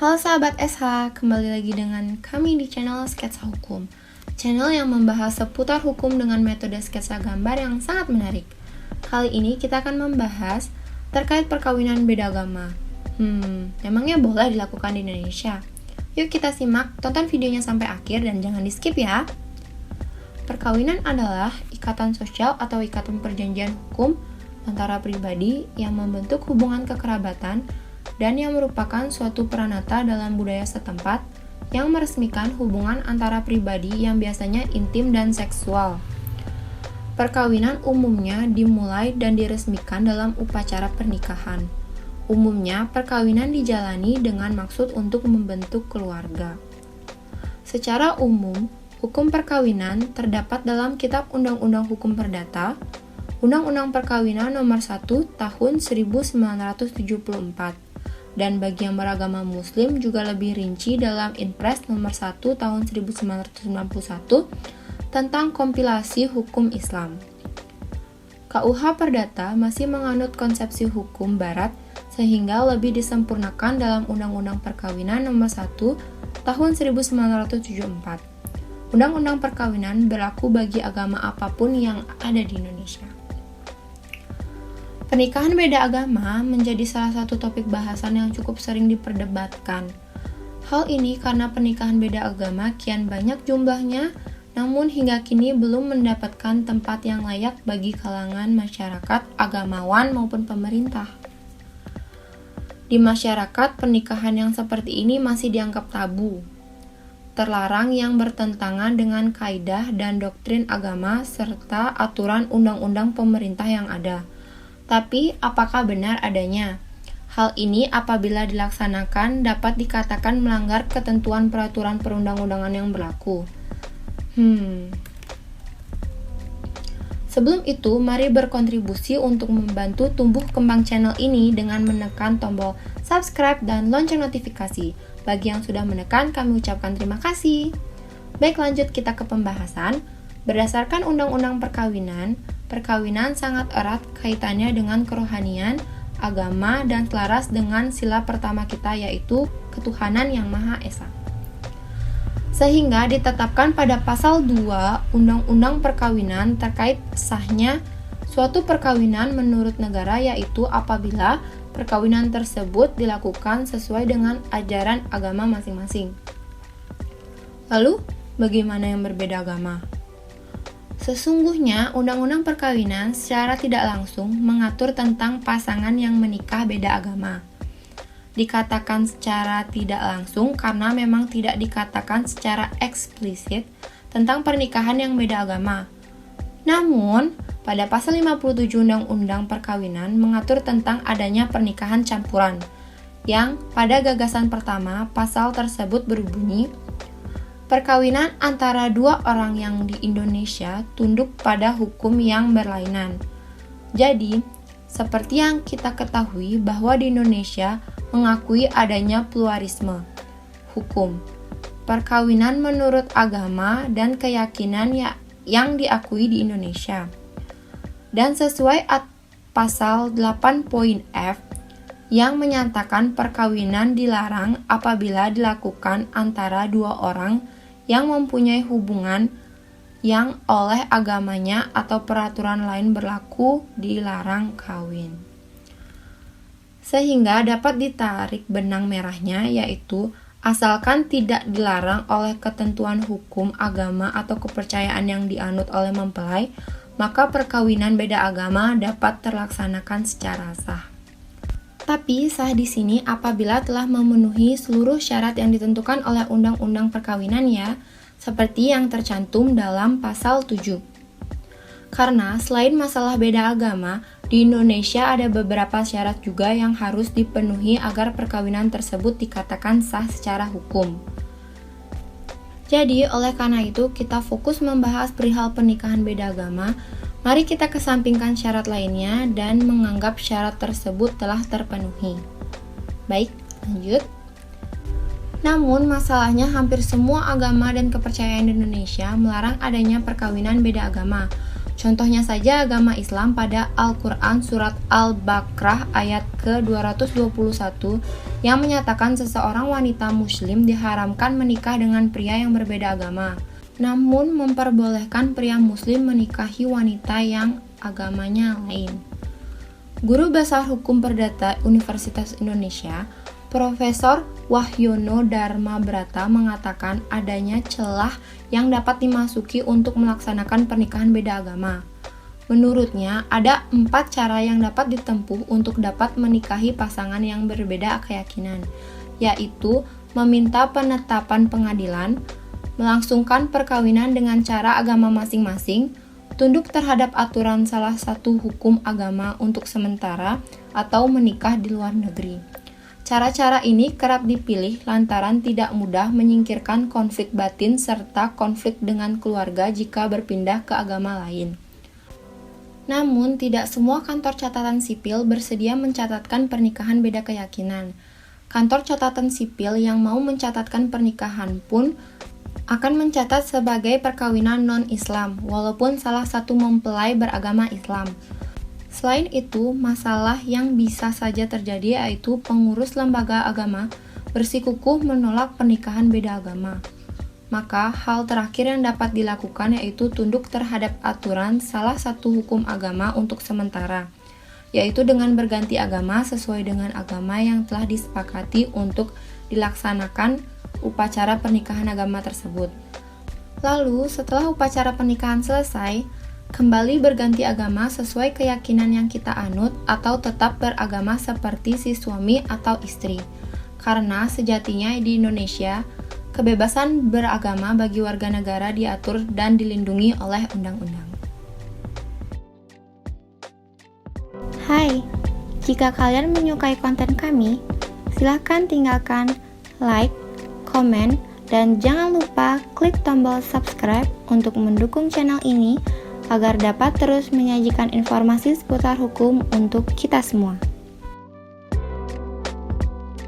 Halo sahabat SH, kembali lagi dengan kami di channel Sketsa Hukum. Channel yang membahas seputar hukum dengan metode sketsa gambar yang sangat menarik. Kali ini kita akan membahas terkait perkawinan beda agama. Emangnya boleh dilakukan di Indonesia? Yuk kita simak, tonton videonya sampai akhir dan jangan di skip ya. Perkawinan adalah ikatan sosial atau ikatan perjanjian hukum antara pribadi yang membentuk hubungan kekerabatan dan yang merupakan suatu peranata dalam budaya setempat yang meresmikan hubungan antara pribadi yang biasanya intim dan seksual. Perkawinan umumnya dimulai dan diresmikan dalam upacara pernikahan. Umumnya, perkawinan dijalani dengan maksud untuk membentuk keluarga. Secara umum, hukum perkawinan terdapat dalam Kitab Undang-Undang Hukum Perdata, Undang-Undang Perkawinan Nomor 1 Tahun 1974. Dan bagi yang beragama Muslim juga lebih rinci dalam Inpres Nomor 1 Tahun 1991 tentang kompilasi hukum Islam. KUH Perdata masih menganut konsepsi hukum Barat sehingga lebih disempurnakan dalam Undang-Undang Perkawinan Nomor 1 Tahun 1974. Undang-Undang Perkawinan berlaku bagi agama apapun yang ada di Indonesia. Pernikahan beda agama menjadi salah satu topik bahasan yang cukup sering diperdebatkan. Hal ini karena pernikahan beda agama kian banyak jumlahnya, namun hingga kini belum mendapatkan tempat yang layak bagi kalangan masyarakat, agamawan maupun pemerintah. Di masyarakat, pernikahan yang seperti ini masih dianggap tabu, terlarang yang bertentangan dengan kaidah dan doktrin agama serta aturan undang-undang pemerintah yang ada. Tapi, apakah benar adanya? Hal ini apabila dilaksanakan dapat dikatakan melanggar ketentuan peraturan perundang-undangan yang berlaku. Sebelum itu, mari berkontribusi untuk membantu tumbuh kembang channel ini dengan menekan tombol subscribe dan lonceng notifikasi. Bagi yang sudah menekan, kami ucapkan terima kasih. Baik, lanjut kita ke pembahasan. Berdasarkan Undang-Undang Perkawinan sangat erat kaitannya dengan kerohanian, agama, dan selaras dengan sila pertama kita yaitu ketuhanan yang Maha Esa. Sehingga ditetapkan pada pasal 2 Undang-Undang Perkawinan terkait sahnya suatu perkawinan menurut negara yaitu apabila perkawinan tersebut dilakukan sesuai dengan ajaran agama masing-masing. Lalu, bagaimana yang berbeda agama? Sesungguhnya, Undang-Undang Perkawinan secara tidak langsung mengatur tentang pasangan yang menikah beda agama. Dikatakan secara tidak langsung karena memang tidak dikatakan secara eksplisit tentang pernikahan yang beda agama. Namun, pada pasal 57 Undang-Undang Perkawinan mengatur tentang adanya pernikahan campuran, yang pada gagasan pertama pasal tersebut berbunyi, perkawinan antara dua orang yang di Indonesia tunduk pada hukum yang berlainan. Jadi, seperti yang kita ketahui bahwa di Indonesia mengakui adanya pluralisme hukum, perkawinan menurut agama dan keyakinan yang diakui di Indonesia. Dan sesuai pasal 8.f yang menyatakan perkawinan dilarang apabila dilakukan antara dua orang yang mempunyai hubungan yang oleh agamanya atau peraturan lain berlaku dilarang kawin. Sehingga dapat ditarik benang merahnya yaitu asalkan tidak dilarang oleh ketentuan hukum, agama, atau kepercayaan yang dianut oleh mempelai, maka perkawinan beda agama dapat terlaksanakan secara sah. Tapi sah di sini apabila telah memenuhi seluruh syarat yang ditentukan oleh Undang-Undang Perkawinan ya, seperti yang tercantum dalam pasal 7. Karena selain masalah beda agama, di Indonesia ada beberapa syarat juga yang harus dipenuhi agar perkawinan tersebut dikatakan sah secara hukum. Jadi, oleh karena itu kita fokus membahas perihal pernikahan beda agama. Mari kita kesampingkan syarat lainnya dan menganggap syarat tersebut telah terpenuhi. Baik, lanjut. Namun, masalahnya hampir semua agama dan kepercayaan di Indonesia melarang adanya perkawinan beda agama. Contohnya saja agama Islam pada Al-Quran surat Al-Baqarah ayat ke-221 yang menyatakan seseorang wanita muslim diharamkan menikah dengan pria yang berbeda agama, namun memperbolehkan pria muslim menikahi wanita yang agamanya lain. Guru Besar Hukum Perdata Universitas Indonesia, Profesor Wahyono Darmabrata mengatakan adanya celah yang dapat dimasuki untuk melaksanakan pernikahan beda agama. Menurutnya, ada 4 cara yang dapat ditempuh untuk dapat menikahi pasangan yang berbeda keyakinan, yaitu meminta penetapan pengadilan, melangsungkan perkawinan dengan cara agama masing-masing, tunduk terhadap aturan salah satu hukum agama untuk sementara, atau menikah di luar negeri. Cara-cara ini kerap dipilih lantaran tidak mudah menyingkirkan konflik batin serta konflik dengan keluarga jika berpindah ke agama lain. Namun, tidak semua kantor catatan sipil bersedia mencatatkan pernikahan beda keyakinan. Kantor catatan sipil yang mau mencatatkan pernikahan pun akan mencatat sebagai perkawinan non-Islam, walaupun salah satu mempelai beragama Islam. Selain itu, masalah yang bisa saja terjadi yaitu pengurus lembaga agama bersikukuh menolak pernikahan beda agama. Maka, hal terakhir yang dapat dilakukan yaitu tunduk terhadap aturan salah satu hukum agama untuk sementara, yaitu dengan berganti agama sesuai dengan agama yang telah disepakati untuk dilaksanakan upacara pernikahan agama tersebut. Lalu, setelah upacara pernikahan selesai, kembali berganti agama sesuai keyakinan yang kita anut atau tetap beragama seperti si suami atau istri. Karena sejatinya di Indonesia, kebebasan beragama bagi warga negara diatur dan dilindungi oleh undang-undang. Hai, jika kalian menyukai konten kami, silakan tinggalkan like, komen, dan jangan lupa klik tombol subscribe untuk mendukung channel ini agar dapat terus menyajikan informasi seputar hukum untuk kita semua.